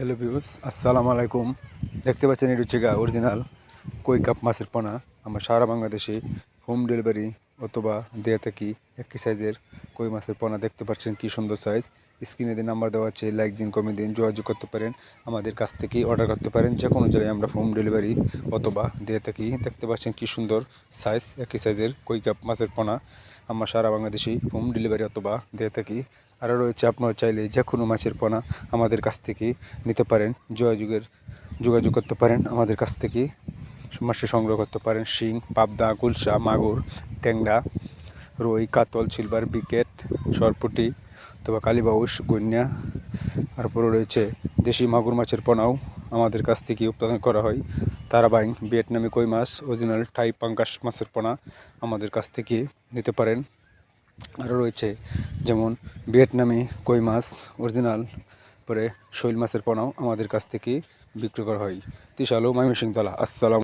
Hello viewers, আসসালামু আলাইকুম। দেখতে পাচ্ছেন এটা হচ্ছে অরিজিনাল কই কাপ মাছের পোনা। আমরা সারা বাংলাদেশে হোম ডেলিভারি অথবা দিয়ে থাকি। একই সাইজের কই মাছের পোনা দেখতে পাচ্ছেন কি সুন্দর সাইজ। স্ক্রিনে দিয়ে নাম্বার দেওয়া আছে, লাইক দিন, কমেন্ট দিন, যোগাযোগ করতে পারেন। আমাদের কাছ থেকে অর্ডার করতে পারেন। যে কোনো জায়গায় আমরা হোম ডেলিভারি অথবা দিয়ে থাকি। দেখতে পাচ্ছেন কি সুন্দর সাইজ, একই সাইজের কই কাপ মাছের পোনা আমরা সারা বাংলাদেশে হোম ডেলিভারি অথবা দিয়ে থাকি। আরও রয়েছে, আপনারা চাইলে যে কোনো মাছের পোনা আমাদের কাছ থেকে নিতে পারেন। যোগাযোগ করতে পারেন আমাদের কাছ থেকে। মাছে সংগ্রহ করতে পারেন শিং, পাবদা, গুলশা, মাগুর, ট্যাংরা, রুই, কাতল, সিলভার, বিকেট, সরপুঁটি অথবা কালীবাউস, গুইন্যা। তারপরে রয়েছে দেশি মাগুর মাছের পোনাও আমাদের কাছ থেকে উৎপাদন করা হয়। তারাবাইং, ভিয়েতনামি কই মাছ, অরিজিনাল থাই পাঙ্গাস মাছের পোনা আমাদের কাছ থেকে নিতে পারেন। আরও রয়েছে যেমন ভিয়েতনামি কই মাছ, অরিজিনাল, পরে শৈল মাছের পোনাও আমাদের কাছ থেকে বিক্রি করা হয়। ত্রিশালু, ময়মনসিংহ তলা। আসসালাম।